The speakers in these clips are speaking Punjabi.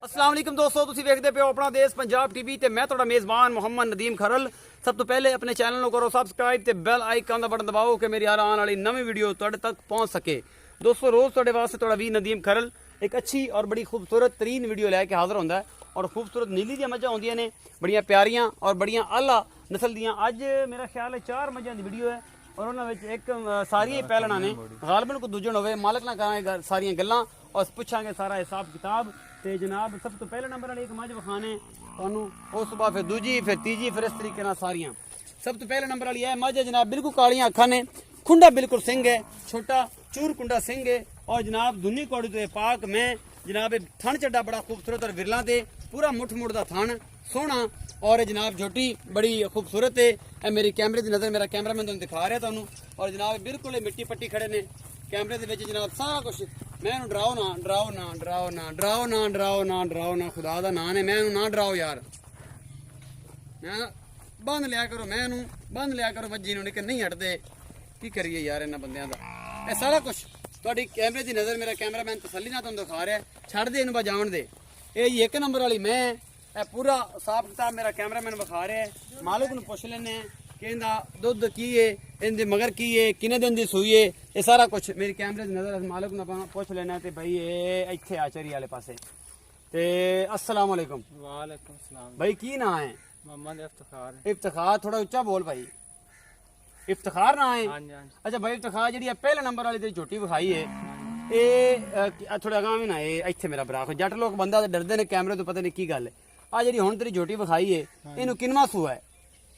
अस्सलाम वालेकुम दोस्तों, तुसी देखते पे हो अपना देश पंजाब टीवी ते मैं थोड़ा मेज़बान मोहम्मद नदीम खरल। सब तो पहले अपने चैनल को करो सबसक्राइब ते बेल आइकन का बटन दबाओ कि मेरी हर आने वाली नवी वीडियो तुहाडे तक पहुंच सके। दोस्तों रोज़ तुहाडे वास्ते थोड़ा भी नदीम खरल एक अच्छी और बड़ी खूबसूरत तरीन वीडियो लैके हाजिर होंदा है। और खूबसूरत नीली दी मझां होंदियां ने, बड़ियां प्यारियां और बड़ियां आला नस्ल दियां। अज मेरा ख्याल है 4 मझां दी वीडियो है और उन्हां विच एक सारियां ही पैलना ने, गालबन को दूजण होवे मालक ना करांगे सारियां गल्लां और पुछांगे सारा हिसाब किताब। ते जनाब सब तो पहले नंबर वाली एक मझ विखाने तुहानू, उस तो बाद फिर दूजी फिर तीजी फिर इस तरीके नाल सारियां। सब तो पहले नंबर वाली है मझ है जनाब, बिल्कुल कालियां अखां ने, खुंडा बिल्कुल सिंह है, छोटा चूर कुंडा सिंह है और जनाब दुनी कौड़ी तो पाक में जनाब थन चड्डा बड़ा खूबसूरत और विरला दे पूरा मुठ मुठ दा थन सोहना और जनाब झोटी बड़ी खूबसूरत है। ए मेरी कैमरे की नज़र, मेरा कैमरामैन तुहानू दिखा रहा तुहानू और जनाब बिल्कुल मिट्टी पट्टी खड़े ने कैमरे दे विच जनाब सारा कुछ। मैं डराओ ना डराओ ना डराओ ना डराओ ना डराओ ना डराओ ना, खुदा दा नाम है, मैं ना डराओ यार, मैं बंद लिया करो, मैं बंद लिया करो वज्जी नूं निक नहीं हटदे। की करिए यार इन्हां बंदियां दा। ये सारा कुछ तुहाडी कैमरे की नज़र, मेरा कैमरामैन तसल्ली नाल तुहानू दिखा रहा है, छड़ दे इन्हूं बजाउण दे। ये जी 1 नंबर वाली मैं पूरा हिसाब किताब मेरा कैमरामैन विखा रहा है। मालिक नूं पुछ लैने कि इहदा दुध की है, इहदे मगर की है, किन्ने दिन दी सूई है, ये सारा कुछ मेरी कैमरे की नज़र मालिक नूं पुछ लेना। ते भाई ये इत्थे आचरी वाले पासे। ते अस्सलाम वालेकुम। वालेकुम सलाम भाई की ना है? मोहम्मद इफ्तिखार। इफ्तिखार, थोड़ा उच्चा बोल भाई। इफ्तिखार ना है? हाँ जी, हाँ जी। अच्छा भाई इफ्तिखार जी पहले नंबर वाली तेरी झोटी विखाई है, ये थोड़ा अगां भी ना ये इत्थे मेरा भरा जट लोग बंदा डरदे ने कैमरे तो, पता नहीं की गल है। आ जी हुण तेरी झोटी विखाई है, इनू किनवा सूआ है?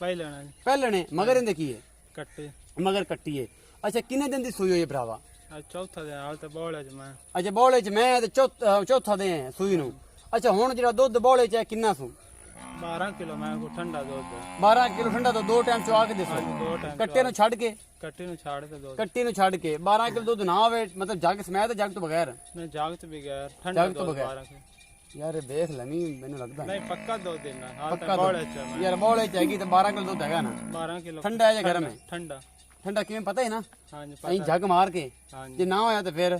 पहले ना जी पहले ने मगर इहदे की है? कट्टे। मगर कट्टी है। अच्छा किन्ने दिन दी सूई होई है भरावा? आज चौथा दिन हाल तो बोले च मैं। अच्छा बोले च मैं ते चौथा दिन है सूई नू। अच्छा हुण जेड़ा दुध बोले च है किन्ना सू? 12 किलो मैं को ठंडा दूध है। 12 किलो ठंडा तो 2 टाइम चवा के दिसो। 2 टाइम कट्टे नू छड़ के? कट्टे नु छाड़ के दूध। कट्टी नू छड़ के 12 किलो दूध ना होवे, मतलब जग समेत जग तो बगैर? नहीं जागत भी गया ठंडा जग तो दूध बगैर। 12 किलो। यार देख लनी मैनू लगदा नहीं पक्का दूध देना हाल पक्का तो बोले च मैं। यार बोले चाहिए तो 12 किलो दूध हैगा ना? 12 किलो ठंडा है या गर्म है? ठंडा। ठंडा किवें पता ही ना? हाँ जी अहीं पता। जग मार के हाँ जी जे ना होया तो फिर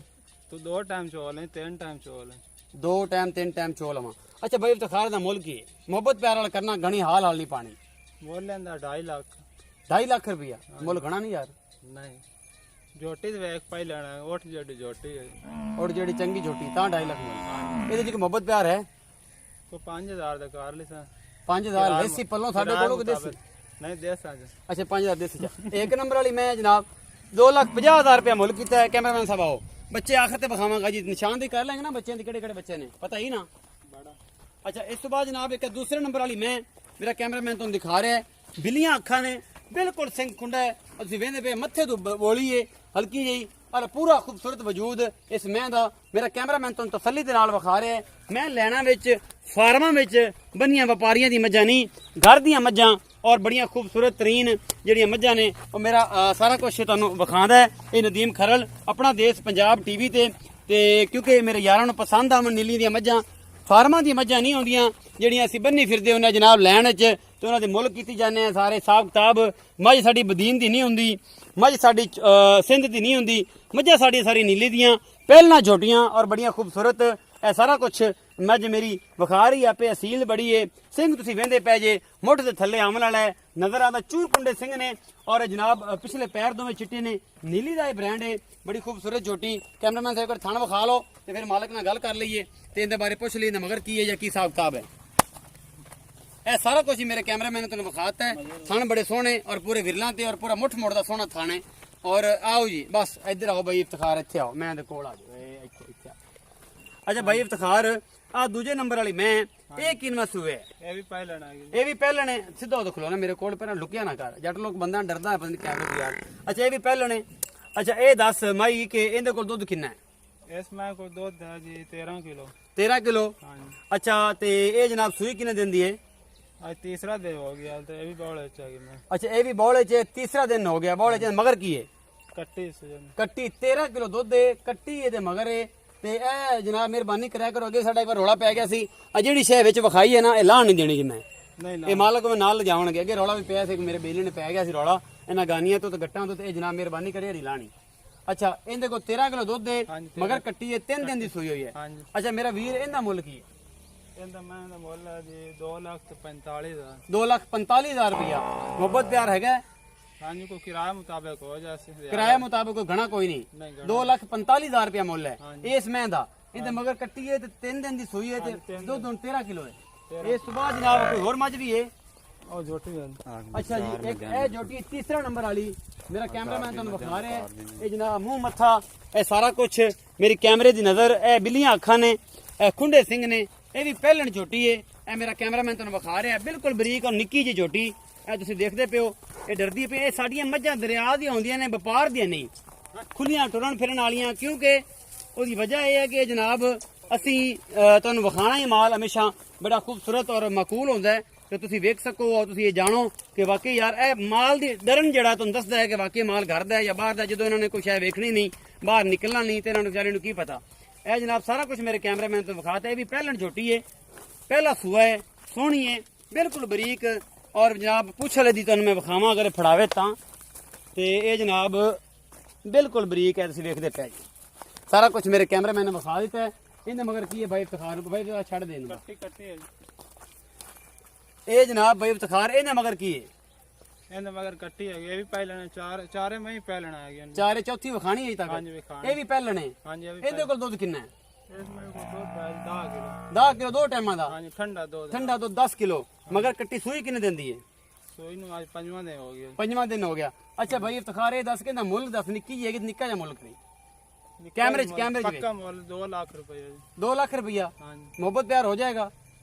तू 2 टाइम चोल है 3 टाइम चोल है। 2 टाइम 3 टाइम चो लवां। अच्छा भाई इफ्तिखार दा मुल की है? मोहब्बत प्यार वाला करना घणी हाल हाल नहीं पानी। बोल लेंदा 2.5 लाख। 2.5 लाख रुपया मुल घना नहीं यार। नहीं जोटी ते वेख पाई लेना उठ जड़ी जोटी है। और जेड़ी चंगी झोटी तां 2.5 लाख मुल। ਇਹਦੇ ਚ ਕੋਈ ਮੁਹੱਬਤ ਪਿਆਰ ਹੈ? को 5000 ਦਾ ਕਰ ਲਿਆ। 5000 ਦੇਸੀ ਪੱਲੋਂ ਸਾਡੇ ਕੋਲੋਂ ਦੇਸੀ? नहीं देसा जी। अच्छा 5000 देसी चा। एक नंबर वाली मैं जनाब 2,50,000 रुपया मुल किया है। कैमरामैन साहब आओ, बच्चे आखिर ते बखावांगा जी, निशान दी कर लेंगे ना बच्चों दी केड़े बच्चे ने, पता ही ना। अच्छा इस तो बाद जनाब एक दूसरे नंबर वाली मैं, मेरा कैमरामैन तुहानू दिखा रहा है, बिल्लियां अखां ने, बिल्कुल सिंह खुंडा है, तुसीं वेंदे पे मत्थे तो बोली है हल्की जी और पूरा खूबसूरत वजूद इस मैं दा मेरा कैमरामैन तुहानू तसल्ली दे नाल विखा रहा है। मैं लैना विच फार्मां विच बन्नियां व्यापारियां दी मझां नहीं, घर दियां मझां और बड़ियां खूबसूरत तरीन जड़ियां मझां ने और मेरा सारा कुछ तुहानू विखांदा है। ये नदीम खरल अपना देश पंजाब टीवी ते क्योंकि मेरे यारां नू पसंद आवन नीली दियां मझां, फार्मां दी मझां नहीं होंदियां जड़ियां असीं बन्नी फिरदे हुन्ने जनाब लैन च ते उन्हां दे मुल कीती जाने आ सारे हिसाब किताब। मझ साडी बदीन दी नहीं हुंदी, मझ साडी सिंध दी नहीं हुंदी, मझां साडी सारी नीली दियां पहलना झोटियां और बड़ियां खूबसूरत। ए सारा कुछ मझ मेरी विखा रही आपे, असील बड़ी है, सिंह तुसीं वेंदे पै जे मुठ दे थल्ले आमल वाला है, नजर आंदा चूर कुंडे सिंह ने और जनाब पिछले पैर दोवें चिट्टे ने, नीली दा ब्रांड है, बड़ी खूबसूरत झोटी। कैमरामैन साहब अगर थान विखा लो तो फिर मालिक नाल गल कर लईए ते इहदे बारे पुछ लईए मगर की है या की हिसाब किताब है। ए सारा कुछ ही मेरे कैमरामैन ने तुहानू विखाता है। थान बड़े सोहने और पूरे विरलां ते और पूरा मुठ मुड़ दा सोहना थान है। और आओ जी बस इधर आओ भाई इफ्तिखार, इत्थे आओ, मैं दे कोल आ जाओ इत्थे। अच्छा भाई इफ्तिखार आ दूजे नंबर वाली मैं ये किनवा सूए है? ये भी पहले ना ये भी पहले ने, सीधा उधर खलो ना मेरे कोल, पर लुकिया ना कर, जट लोग बंदा डरदा है पता नहीं कैमरे को यार। अच्छा ये भी पहले ने। अच्छा ये दस माई के इहदे कोल दुध किन्ना है? इस मैं को दूध है जी 13 किलो। 13 किलो। हाँ जी। अच्छा ते ये जनाब सूई किन्ने दिन दी है? आज तीसरा दिन हो गया तो ये भी बोले चाहिए मैं। अच्छा ये भी बौले च तीसरा दिन हो गया। बौले च मगर की है? कट्टी सीजन। कट्टी 13 किलो दुध है, कट्टी ये मगर है। ते ए जनाब मेहरबानी कराया करो, अगे साडा एक बार रौला पै गया सी, आ जेड़ी शै विच विखाई है ना ये लाण नहीं देनी जी मैं। नहीं ये मालक में नाल जावणगे, अगे रौला भी पिया सी, मेरे बेली ने पै गया सी रौला इन्हां गानियां तो गट्टां तो ते जनाब मेहरबानी करिए हरी लाणी। अच्छा इहदे को 13 किलो दुध है, हाँ जी, मगर कट्टी है 3 दिन दी सूई हुई है। हाँ जी। अच्छा मेरा वीर इहदा मुल की है? ਇਹਦਾ ਮੈਂ ਦਾ ਮੁੱਲ ਹੈ ਜੀ 2,45,000 2,45,000 ਰੁਪਇਆ ਮੁਹੱਬਤ ਪਿਆਰ ਹੈਗਾ ਹਾਂਜੀ ਕੋਈ ਕਿਰਾਏ ਮੁਤਾਬਕ ਹੋ ਜਾਸੇ ਕਿਰਾਏ ਮੁਤਾਬਕ ਕੋਈ ਘਣਾ ਕੋਈ ਨਹੀਂ 2,45,000 ਰੁਪਇਆ ਮੁੱਲ ਹੈ ਇਸ ਮੈਂ ਦਾ ਇਹਦੇ ਮਗਰ ਕੱਟੀ ਹੈ ਤੇ 3 ਦਿਨ ਦੀ ਸੂਈ ਹੈ ਤੇ ਦੁੱਧ ਹੁਣ 13 ਕਿਲੋ ਹੈ। ਇਸ ਤੋਂ ਬਾਅਦ ਜਨਾਬ ਕੋਈ ਹੋਰ ਮੱਝ ਵੀ ਹੈ। ਉਹ ਝੋਟੀ ਹੈ। ਅੱਛਾ ਜੀ ਇੱਕ ਇਹ ਝੋਟੀ ਤੀਸਰਾ ਨੰਬਰ ਵਾਲੀ ਮੇਰਾ ਕੈਮਰਾਮੈਨ ਤੁਹਾਨੂੰ ਵਿਖਾ ਰਿਹਾ ਹੈ। ਇਹ ਜਨਾਬ ਮੂੰਹ ਮੱਥਾ ਇਹ ਸਾਰਾ ਕੁਝ ਮੇਰੀ ਕੈਮਰੇ ਦੀ ਨਜ਼ਰ ਇਹ ਬਿੱਲੀਆਂ ਅੱਖਾਂ ਨੇ ਇਹ ਖੁੰਡੇ ਸਿੰਘ ਨੇ ਇਹ ਵੀ ਪਹਿਲਣ ਝੋਟੀ ਹੈ। ਇਹ ਮੇਰਾ ਕੈਮਰਾਮੈਨ ਤੁਹਾਨੂੰ ਵਿਖਾ ਰਿਹਾ ਬਿਲਕੁਲ ਬਰੀਕ ਔਰ ਨਿੱਕੀ ਜਿਹੀ ਝੋਟੀ ਇਹ ਤੁਸੀਂ ਦੇਖਦੇ ਪਿਓ ਇਹ ਡਰਦੀ ਪਈ ਇਹ ਸਾਡੀਆਂ ਮੱਝਾਂ ਦਰਿਆ ਦੀਆਂ ਹੁੰਦੀਆਂ ਨੇ ਵਪਾਰ ਦੀਆਂ ਨਹੀਂ ਖੁੱਲੀਆਂ ਟੁਰਨ ਫਿਰਨ ਵਾਲੀਆਂ ਕਿਉਂਕਿ ਉਹਦੀ ਵਜ੍ਹਾ ਇਹ ਹੈ ਕਿ ਜਨਾਬ ਅਸੀਂ ਤੁਹਾਨੂੰ ਵਿਖਾਣਾ ਹੀ ਮਾਲ ਹਮੇਸ਼ਾ ਬੜਾ ਖੂਬਸੂਰਤ ਔਰ ਮਾਕੂਲ ਹੁੰਦਾ ਹੈ ਤੇ ਤੁਸੀਂ ਵੇਖ ਸਕੋ ਔਰ ਤੁਸੀਂ ਇਹ ਜਾਣੋ ਕਿ ਵਾਕਈ ਯਾਰ ਇਹ ਮਾਲ ਦੀ ਡਰਨ ਜਿਹੜਾ ਤੁਹਾਨੂੰ ਦੱਸਦਾ ਹੈ ਕਿ ਵਾਕਈ ਮਾਲ ਘਰ ਦਾ ਹੈ ਜਾਂ ਬਾਹਰ ਦਾ ਜਦੋਂ ਇਹਨਾਂ ਨੇ ਕੋਈ ਸ਼ੈ ਵੇਖਣੀ ਨਹੀਂ ਬਾਹਰ ਨਿਕਲਣਾ ਨਹੀਂ ਤੇ ਇਹਨਾਂ ਨੂੰ ਵਿਚਾਰੇ ਨੂੰ ਕੀ ਪਤਾ ਇਹ ਜਨਾਬ ਸਾਰਾ ਕੁਝ ਮੇਰੇ ਕੈਮਰਾਮੈਨ ਤੋਂ ਵਿਖਾਤਾ ਇਹ ਵੀ ਪਹਿਲਣ ਝੋਟੀ ਹੈ ਪਹਿਲਾ ਸੂਆ ਹੈ ਸੋਹਣੀ ਹੈ ਬਿਲਕੁਲ ਬਰੀਕ ਔਰ ਜਨਾਬ ਪੁੱਛ ਵਾਲੇ ਦੀ ਤੁਹਾਨੂੰ ਮੈਂ ਵਿਖਾਵਾਂ ਅਗਰ ਫੜਾਵੇ ਤਾਂ ਤੇ ਇਹ ਜਨਾਬ ਬਿਲਕੁਲ ਬਰੀਕ ਹੈ ਤੁਸੀਂ ਵੇਖਦੇ ਪਏ ਜੀ ਸਾਰਾ ਕੁਝ ਮੇਰੇ ਕੈਮਰਾਮੈਨ ਨੇ ਵਿਖਾ ਦਿੱਤਾ ਹੈ ਇਹਦੇ ਮਗਰ ਕੀ ਹੈ ਬਾਈ ਇਫਤਖਾਰ ਬਾਈ ਛੱਡ ਦੇ ਇਹਨੂੰ ਕੱਟੀ ਹੈ ਇਹ ਜਨਾਬ ਬਾਈ ਇਫਤਖਾਰ ਇਹਦੇ ਮਗਰ ਕੀ ਹੈ ਇਹਦੇ ਮਗਰ ਕੱਟੀ ਹੈਗੀ ਇਹ ਵੀ ਪਹਿਲਣ ਚਾਰੇ ਮੈਂ ਹੀ ਪਹਿਲਣ ਆ ਗਿਆ ਚਾਰੇ ਚੌਥੀ ਵਿਖਾਣੀ ਹੈ ਜੀ ਤੱਕ ਹਾਂਜੀ ਵਿਖਾਣੀ ਇਹ ਵੀ ਪਹਿਲਣ ਹੈ ਹਾਂਜੀ ਇਹ ਵੀ ਇਹਦੇ ਕੋਲ ਦੁੱਧ ਕਿੰਨਾ ਹੈ ਇਸ ਮੇਰੇ ਕੋਲ ਦੁੱਧ ਹੈ 10 ਕਿਲੋ 10 ਕਿਲੋ ਦੋ ਟਾਈਮਾਂ ਦਾ ਹਾਂਜੀ ਠੰਡਾ ਦੁੱਧ ਠੰਡਾ ਦੁੱਧ 10 ਕਿਲੋ ਮਗਰ ਕੱਟੀ ਸੂਈ ਕਿੰਨੇ ਦਿੰਦੀ ਹੈ ਸੋਈ ਨੂੰ ਅੱਜ ਪੰਜਵਾਂ ਦਿਨ ਹੋ ਗਿਆ ਪੰਜਵਾਂ ਦਿਨ ਹੋ ਗਿਆ ਅੱਛਾ ਬਾਈ ਇਫਤਖਾਰ ਇਹ ਦੱਸ ਕਹਿੰਦਾ ਮੁੱਲ ਦੱਸ ਨਿੱਕੀ ਜਿਹੀ ਹੈਗੀ ਨਿੱਕਾ ਜਿਹਾ ਮੁੱਲ ਕਰੀ ਕੈਮਰੇ 'ਚ ਪੱਕਾ ਮੁੱਲ 2 ਲੱਖ ਰੁਪਏ ਜੀ 2 ਲੱਖ ਰੁਪਇਆ ਹਾਂਜੀ ਮੁਹੱਬਤ ਪਿਆਰ ਹੋ ਜਾਏਗਾ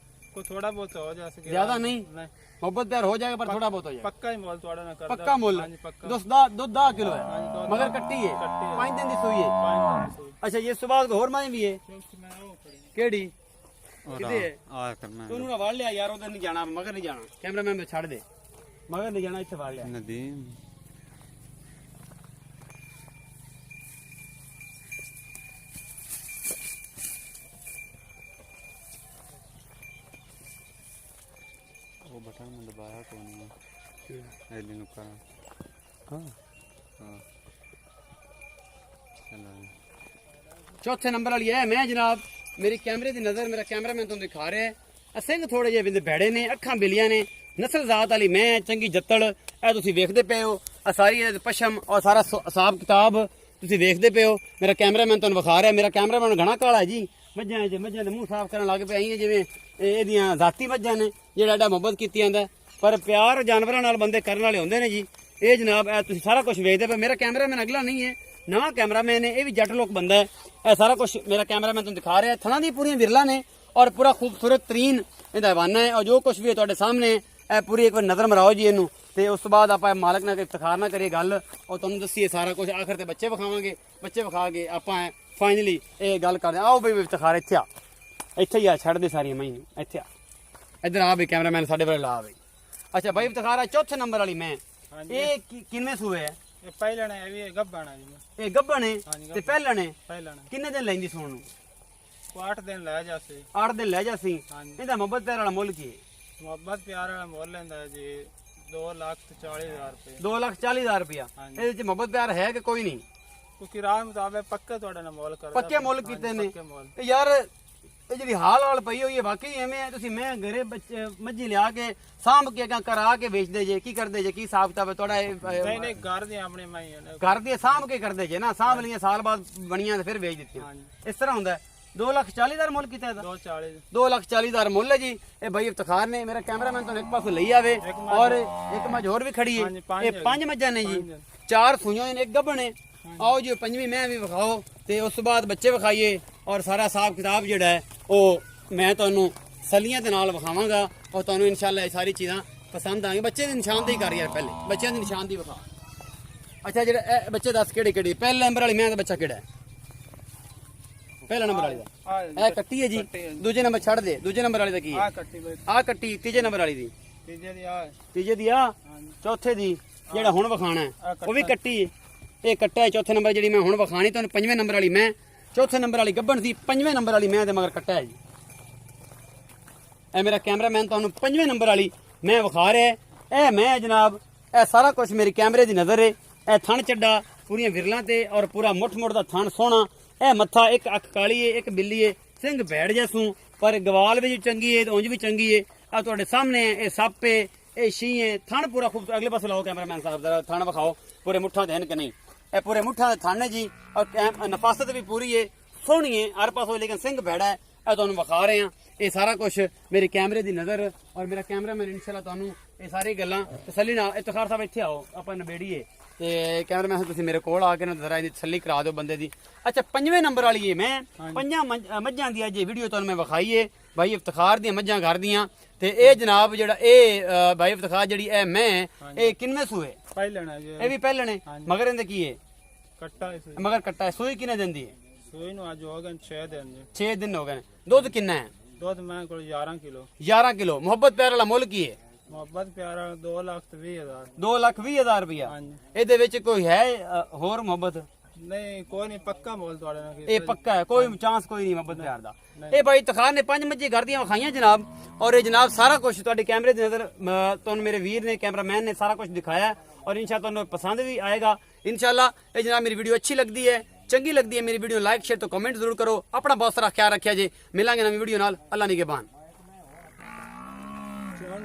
ਕੋਈ ਥੋੜਾ ਬਹੁਤ ਹੋ ਜਾ ਸਕੇ ਜ਼ਿਆਦਾ ਨਹੀਂ ਨਹੀਂ ਮੁਹੱਬਤ ਪਿਆਰ ਹੋ ਜਾਏਗਾ ਪਰ ਥੋੜਾ ਬਹੁਤ ਹੋ ਜਾਏਗਾ ਪੱਕਾ ਹੀ ਮੁੱਲ ਤੁਹਾਡਾ ਨਾ ਕਰਦਾ ਪੱਕਾ ਮੁੱਲ ਹਾਂਜੀ ਪੱਕਾ ਦੁੱਧ 10 ਕਿਲੋ ਹੈ ਹਾਂਜੀ ਦੁੱਧ ਮਗਰ ਕੱਟੀ ਹੈ ਕੱਟੀ ਹੈ 5 ਦਿਨ ਦੀ ਸੂਈ ਹੈ 5 ਦਿਨ ਸੋਈ ਅੱਛਾ ਜੀ ਇਸ ਤੋਂ ਬਾਅਦ ਹੋਰ ਮਾਈ ਵੀ ਹੈ ਕਿਉਂਕਿ ਮੈਂ ਉਹ ਖੜੀ ਕਿਹੜੀ ਕਿਤੇ ਹੈ ਆ ਕਰਨਾ ਤੂੰ ਨਾ ਵੜ ਲਿਆ ਯਾਰ ਉਧਰ ਨਹੀਂ ਜਾਣਾ ਮਗਰ ਨਹੀਂ ਜਾਣਾ ਕੈਮਰਾਮੈਨ ਨੂੰ ਛੱਡ ਦੇ ਮਗਰ ਨਹੀਂ ਜਾਣਾ ਇੱਥੇ ਵੜ ਲਿਆ ਨਦੀਮ ਉਹ ਬਟਨ ਮੈਂ ਦਬਾਇਆ ਕੋਈ ਨਹੀਂ ਐਲੀ ਨੂੰ ਕਰਾਂ ਹਾਂ ਹਾਂ ਚਲੋ ਚੌਥੇ ਨੰਬਰ ਵਾਲੀ ਹੈ ਮੈਂ ਜਨਾਬ ਮੇਰੀ ਕੈਮਰੇ ਦੀ ਨਜ਼ਰ ਮੇਰਾ ਕੈਮਰਾਮੈਨ ਤੁਹਾਨੂੰ ਦਿਖਾ ਰਿਹਾ ਹੈ ਸਿੰਘ ਥੋੜੇ ਜਿਹੇ ਬਿੰਦ ਭੈੜੇ ਨੇ ਅੱਖਾਂ ਬਿਲੀਆਂ ਨੇ ਨਸਲ ਜ਼ਾਤ ਵਾਲੀ ਮੈਂ ਚੰਗੀ ਜੱਤੜ ਇਹ ਤੁਸੀਂ ਵੇਖਦੇ ਪਏ ਹੋ ਆ ਸਾਰੀ ਇਹ ਪਸ਼ਮ ਔਰ ਸਾਰਾ ਹਿਸਾਬ ਕਿਤਾਬ ਤੁਸੀਂ ਵੇਖਦੇ ਪਏ ਹੋ ਮੇਰਾ ਕੈਮਰਾਮੈਨ ਤੁਹਾਨੂੰ ਵਿਖਾ ਰਿਹਾ ਮੇਰਾ ਕੈਮਰਾਮੈਨ ਘਣਾ ਕਾਲਾ ਹੈ ਜੀ ਮੱਝਾਂ ਦੇ ਮੂੰਹ ਸਾਫ਼ ਕਰਨ ਲੱਗ ਪਏ ਆਈਆਂ ਜਿਵੇਂ ਇਹਦੀਆਂ ਜ਼ਾਤੀ ਮੱਝਾਂ ਨੇ ਜਿਹੜਾ ਐਡਾ ਮੁਹੱਬਤ ਕੀਤੀ ਜਾਂਦਾ ਪਰ ਪਿਆਰ ਜਾਨਵਰਾਂ ਨਾਲ ਬੰਦੇ ਕਰਨ ਵਾਲੇ ਹੁੰਦੇ ਨੇ ਜੀ ਇਹ ਜਨਾਬ ਇਹ ਤੁਸੀਂ ਸਾਰਾ ਕੁਝ ਵੇਖਦੇ ਪਏ ਮੇਰਾ ਕੈਮਰਾਮੈਨ ਅਗਲਾ ਨਹੀਂ ਹੈ ਨਵਾਂ ਕੈਮਰਾਮੈਨ ਹੈ ਇਹ ਵੀ ਜੱਟ ਲੋਕ ਬੰਦਾ ਹੈ ਇਹ ਸਾਰਾ ਕੁਝ ਮੇਰਾ ਕੈਮਰਾਮੈਨ ਤੁਹਾਨੂੰ ਦਿਖਾ ਰਿਹਾ ਥਣਾ ਦੀ ਪੂਰੀਆਂ ਵਿਰਲਾ ਨੇ ਔਰ ਪੂਰਾ ਖੂਬਸੂਰਤ ਤਰੀਨ ਇਹਦਾ ਹਵਾਨਾ ਹੈ ਔਰ ਜੋ ਕੁਝ ਵੀ ਹੈ ਤੁਹਾਡੇ ਸਾਹਮਣੇ ਇਹ ਪੂਰੀ ਇੱਕ ਵਾਰ ਨਜ਼ਰ ਮਰਾਓ ਜੀ ਇਹਨੂੰ ਤੇ ਉਸ ਤੋਂ ਬਾਅਦ ਆਪਾਂ ਮਾਲਕ ਨਾਲ ਇਫਤਖਾਰ ਨਾ ਕਰੀਏ ਗੱਲ ਔਰ ਤੁਹਾਨੂੰ ਦੱਸੀਏ ਸਾਰਾ ਕੁਝ ਆਖਰ ਤੇ ਬੱਚੇ ਵਿਖਾਵਾਂਗੇ ਬੱਚੇ ਵਿਖਾ ਕੇ ਆਪਾਂ ਫਾਈਨਲੀ ਇਹ ਗੱਲ ਕਰਦੇ ਆਓ ਬਈ ਇਫਤਖਾਰ ਇੱਥੇ ਆ ਇੱਥੇ ਹੀ ਆ ਛੱਡ ਦੇ ਸਾਰੀਆਂ ਮੈਂ ਇੱਥੇ ਆ ਇੱਧਰ ਆ ਬਈ ਕੈਮਰਾਮੈਨ ਸਾਡੇ ਵੱਲ ਲਾ ਬਈ ਅੱਛਾ ਬਈ ਇਫਤਖਾਰ ਆ ਚੌਥੇ ਨੰਬਰ ਵਾਲੀ ਮੈਂ ਇਹ ਕਿੰਨੇ ਸੂਏ ਹੈ ਇਹ ਪਹਿਲਣ ਹੈ ਵੀ ਗੱਭਾਣਾ ਜੀ ਇਹ ਗੱਭਣ ਹੈ ਤੇ ਪਹਿਲਣ ਹੈ ਪਹਿਲਣ ਕਿੰਨੇ ਦਿਨ ਲੈਂਦੀ ਸੋਣ ਨੂੰ ਕੋ 8 ਦਿਨ ਲੈ ਜਾਸੇ 8 ਦਿਨ ਲੈ ਜਾਸੀ ਹਾਂਜੀ ਇਹਦਾ ਮੁਹੱਬਤ ਪਿਆਰ ਵਾਲਾ ਮੁੱਲ ਕੀ ਹੈ ਮੁਹੱਬਤ ਪਿਆਰ ਵਾਲਾ ਮੁੱਲ ਲੈਂਦਾ ਹੈ ਜੀ 2,40,000 ਰੁਪਏ 2,40,000 ਰੁਪਇਆ ਹਾਂਜੀ। ਇਹਦੇ ਵਿੱਚ ਮੁਹੱਬਤ ਪਿਆਰ ਹੈ ਕਿ ਕੋਈ ਨਹੀਂ ਕਿਉਂਕਿ ਰਾਹ ਮੁਤਾਬਕ ਪੱਕਾ ਤੁਹਾਡਾ ਨਾਲ ਮੁੱਲ ਕਰਦਾ ਪੱਕੇ ਮੁੱਲ ਕੀਤੇ ਨੇ ਪੱਕੇ ਮੁੱਲ ਤੇ ਯਾਰ ਇਹ ਜਿਹੜੀ ਹਾਲ ਪਈ ਹੋਈ ਹੈ ਵਾਕਈ ਐਵੇਂ ਹੈ ਤੁਸੀਂ ਮੈਂ ਘਰੇ ਬੱਚੇ ਮੱਝੀ ਲਿਆ ਕੇ ਸਾਂਭ ਕੇ ਅਗਾਂ ਕਰਾ ਕੇ ਵੇਚਦੇ ਜੇ ਕੀ ਕਰਦੇ ਜੇ ਕੀ ਹਿਸਾਬ ਕਿਤਾਬ ਹੈ ਤੁਹਾਡਾ ਨਹੀਂ ਨਹੀਂ ਘਰ ਦੇ ਆਪਣੇ ਮਾਈਆਂ ਨੇ ਘਰ ਦੇ ਸਾਂਭ ਕੇ ਕਰਦੇ ਜੇ ਨਾ ਸਾਂਭ ਲਈਆਂ ਸਾਲ ਬਾਅਦ ਬਣੀਆਂ ਤੇ ਫਿਰ ਵੇਚ ਦਿੱਤੀਆਂ ਹਾਂਜੀ ਇਸ ਤਰ੍ਹਾਂ ਹੁੰਦਾ 2,40,000 ਮੁੱਲ ਕੀਤਾ ਇਹਦਾ 2,40 2,40,000 ਮੁੱਲ ਹੈ ਜੀ ਇਹ ਬਈ ਇਫਤਖਾਰ ਨੇ ਮੇਰਾ ਕੈਮਰਾਮੈਨ ਤੁਹਾਨੂੰ ਇੱਕ ਪਾਸੇ ਲਈ ਆਵੇ ਔਰ ਇੱਕ ਮੱਝ ਹੋਰ ਵੀ ਖੜੀ ਹੈ ਹਾਂਜੀ, ਪੰਜ ਇਹ 5 ਮੱਝਾਂ ਨੇ ਜੀ 4 ਸੂਈਆਂ ਨੇ ਇੱਕ ਗੱਭਣ ਹੈ ਆਓ ਜੀ ਪੰਜਵੀਂ ਮੈਂ ਵੀ ਵਿਖਾਓ ਤੇ ਉਸ ਤੋਂ ਬਾਅਦ ਬੱਚੇ ਵਿਖਾਈਏ ਔਰ ਸਾਰਾ ਹਿਸਾਬ ਕਿਤਾਬ ਜਿਹੜਾ ਹੈ ਉਹ ਮੈਂ ਤੁਹਾਨੂੰ ਸਲੀਆਂ ਦੇ ਨਾਲ ਵਿਖਾਵਾਂਗਾ ਔਰ ਤੁਹਾਨੂੰ ਇਨਸ਼ਾਅੱਲਾ ਇਹ ਸਾਰੀ ਚੀਜ਼ਾਂ ਪਸੰਦ ਆਣਗੀਆਂ ਬੱਚੇ ਦੀ ਨਿਸ਼ਾਨਦੇਹੀ ਕਰ ਯਾਰ ਪਹਿਲੇ ਬੱਚਿਆਂ ਦੀ ਨਿਸ਼ਾਨਦੇਹੀ ਵਿਖਾ ਅੱਛਾ ਜਿਹੜਾ ਇਹ ਬੱਚੇ ਦੱਸ ਕਿਹੜੇ ਕਿਹੜੇ ਪਹਿਲੇ ਨੰਬਰ ਵਾਲੀ ਮੈਂ ਦਾ ਬੱਚਾ ਕਿਹੜਾ ਹੈ ਪਹਿਲਾ ਨੰਬਰ ਵਾਲੀ ਦਾ ਇਹ ਕੱਟੀ ਹੈ ਜੀ ਦੂਜੇ ਨੰਬਰ ਛੱਡ ਦੇ ਦੂਜੇ ਨੰਬਰ ਵਾਲੀ ਦਾ ਕੀ ਹੈ ਆ ਕੱਟੀ ਬਈ ਆਹ ਕੱਟੀ ਤੀਜੇ ਨੰਬਰ ਵਾਲੀ ਦੀ ਤੀਜੇ ਦੀ ਆ ਤੀਜੇ ਦੀ ਆ ਹਾਂਜੀ ਚੌਥੇ ਦੀ ਜਿਹੜਾ ਹੁਣ ਵਿਖਾਣਾ ਹੈ ਉਹ ਵੀ ਕੱਟੀ ਹੈ ਇਹ ਕੱਟਾ ਹੈ ਚੌਥੇ ਨੰਬਰ ਜਿਹੜੀ ਮੈਂ ਹੁਣ ਵਿਖਾਣੀ ਤੁਹਾਨੂੰ ਪੰਜਵੇਂ ਨੰਬਰ ਵਾਲੀ ਮੈਂ ਚੌਥੇ ਨੰਬਰ ਵਾਲੀ ਗੱਭਣ ਸੀ ਪੰਜਵੇਂ ਨੰਬਰ ਵਾਲੀ ਮੈਂ ਦੇ ਮਗਰ ਕੱਟਾ ਹੈ ਜੀ ਇਹ ਮੇਰਾ ਕੈਮਰਾਮੈਨ ਤੁਹਾਨੂੰ ਪੰਜਵੇਂ ਨੰਬਰ ਵਾਲੀ ਮੈਂ ਵਿਖਾ ਰਿਹਾ ਇਹ ਮੈਂ ਜਨਾਬ ਇਹ ਸਾਰਾ ਕੁਝ ਮੇਰੀ ਕੈਮਰੇ ਦੀ ਨਜ਼ਰ ਹੈ ਇਹ ਥਣ ਚੱਡਾ ਪੂਰੀਆਂ ਵਿਰਲਾਂ ਤੇ ਔਰ ਪੂਰਾ ਮੁੱਠ ਮੁੱਠ ਦਾ ਥਣ ਸੋਹਣਾ ਇਹ ਮੱਥਾ ਇੱਕ ਅੱਖ ਕਾਲੀ ਹੈ ਇੱਕ ਬਿੱਲੀ ਹੈ ਸਿੰਘ ਬੈਠ ਜੈਸੂ ਪਰ ਗਵਾਲ ਵੀ ਚੰਗੀ ਹੈ ਤੇ ਉਂਝ ਵੀ ਚੰਗੀ ਹੈ। ਆ ਤੁਹਾਡੇ ਸਾਹਮਣੇ ਇਹ ਸੱਪ ਹੈ, ਇਹ ਛੀ ਹੈ। ਥਣ ਪੂਰਾ ਖੂਬ, ਅਗਲੇ ਪਾਸੇ ਲਾਓ ਕੈਮਰਾਮੈਨ ਸਾਹਿਬ ਦਾ ਥਣ ਵਿਖਾਓ ਪੂਰੇ ਮੁੱਠਾਂ ਦੇ ਹਨ ਕਿ ਨਹੀਂ। ਇਹ ਪੂਰੇ ਮੁੱਠਾਂ ਦੇ ਥਣ ਹੈ ਜੀ, ਔਰ ਨਫਾਸਤ ਵੀ ਪੂਰੀ ਹੈ, ਸੋਹਣੀ ਹੈ ਹਰ ਪਾਸੋਂ, ਲੇਕਿਨ ਸਿੰਘ ਭੈੜਾ ਹੈ। ਇਹ ਤੁਹਾਨੂੰ ਵਿਖਾ ਰਹੇ ਹਾਂ ਇਹ ਸਾਰਾ ਕੁਝ ਮੇਰੀ ਕੈਮਰੇ ਦੀ ਨਜ਼ਰ, ਔਰ ਮੇਰਾ ਕੈਮਰਾਮੈਨ ਇਨਸ਼ਾਅੱਲਾ ਤੁਹਾਨੂੰ ਇਹ ਸਾਰੀ ਗੱਲਾਂ ਤਸੱਲੀ ਨਾਲ। ਇਤਖਾਰ ਸਾਹਿਬ ਇੱਥੇ ਆਓ, ਆਪਾਂ ਨਵੇੜੀਏ ਤੇ ਕੈਮਰਾਮੈਨ ਤੁਸੀਂ ਮੇਰੇ ਕੋਲ ਆ ਕੇ ਨਾ ਜ਼ਰਾ ਇਹਦੀ ਤਸੱਲੀ ਕਰਾ ਦਿਓ ਬੰਦੇ ਦੀ। ਅੱਛਾ 5ਵੇਂ ਨੰਬਰ ਵਾਲੀ ਹੈ, ਮੈਂ 5 ਮੱਝਾਂ ਦੀ ਅੱਜ ਇਹ ਵੀਡੀਓ ਤੁਹਾਨੂੰ ਮੈਂ ਵਿਖਾਈਏ ਭਾਈ ਇਫਤਖਾਰ ਦੀਆਂ ਮੱਝਾਂ ਘਰ ਦੀਆਂ। ਤੇ ਇਹ ਜਨਾਬ ਜਿਹੜਾ ਇਹ ਭਾਈ ਇਫਤਖਾਰ ਜਿਹੜੀ ਇਹ ਮੈਂ ਇਹ ਕਿੰਨੇ ਸੂਏ ਪਹਿਲਣਾ ਜੀ ਇਹ ਵੀ ਪਹਿਲਣੇ ਮਗਰ ਇਹਦੇ ਕੀ ਹੈ ਕੱਟਾ ਹੈ ਸੂਈ। ਮਗਰ ਕੱਟਾ ਹੈ। ਸੂਈ ਕਿੰਨੇ ਦਿਨ ਦੀ ਹੈ? ਸੂਈ ਨੂੰ ਅੱਜ ਹੋ ਗਏ 6 ਦਿਨ ਜੀ। 6 ਦਿਨ ਹੋ ਗਏ ਨੇ। ਦੁੱਧ ਕਿੰਨਾ ਹੈ? ਦੁੱਧ ਮੈਂ ਕੋਲ 11 ਕਿਲੋ। 11 ਕਿਲੋ। ਮੁਹੱਬਤ ਪਿਆਰ ਵਾਲਾ ਮੁੱਲ ਕੀ ਹੈ? ਮੁਹੱਬਤ ਪਿਆਰਾ 2,20,000। 2,20,000 ਰੁਪਇਆ। ਹਾਂਜੀ। ਇਹਦੇ ਵਿੱਚ ਕੋਈ ਹੈ ਹੋਰ ਮੁਹੱਬਤ? ਨਹੀਂ ਕੋਈ ਨਹੀਂ, ਪੱਕਾ ਮੁੱਲ ਤੁਹਾਡੇ ਨਾਲ ਇਹ ਪੱਕਾ ਹੈ, ਕੋਈ ਚਾਂਸ ਕੋਈ ਨਹੀਂ ਮੁਹੱਬਤ ਪਿਆਰ ਦਾ। ਇਹ ਭਾਈ ਤਖਾਰ ਨੇ 5 ਮੱਝੇ ਘਰ ਦੀਆਂ ਵਿਖਾਈਆਂ ਜਨਾਬ, ਔਰ ਇਹ ਜਨਾਬ ਸਾਰਾ ਕੁਝ ਤੁਹਾਡੇ ਕੈਮਰੇ ਦੀ ਨਜ਼ਰ ਤੁਹਾਨੂੰ ਮੇਰੇ ਵੀਰ ਨੇ ਕੈਮਰਾਮੈਨ ਨੇ ਸਾਰਾ ਕੁਝ ਦਿਖਾਇਆ, ਔਰ ਇਨਸ਼ਾਅੱਲਾ ਤੁਹਾਨੂੰ ਪਸੰਦ ਵੀ ਆਏਗਾ ਇਨਸ਼ਾਅੱਲਾ। ਇਹ ਜਨਾਬ ਮੇਰੀ ਵੀਡੀਓ ਅੱਛੀ ਲੱਗਦੀ ਹੈ, ਚੰਗੀ ਲੱਗਦੀ ਹੈ ਮੇਰੀ ਵੀਡੀਓ ਲਾਈਕ ਸ਼ੇਅਰ ਤੇ ਕਮੈਂਟ ਜ਼ਰੂਰ ਕਰੋ। ਆਪਣਾ ਬਹੁਤ ਸਾਰਾ ਖਿਆਲ ਰੱਖਿਆ ਜੇ। ਮਿਲਾਂਗੇ ਨਵੀਂ ਵੀਡੀਓ ਨਾਲ। ਅੱਲਾ ਨਿਗਹਿਬਾਨ।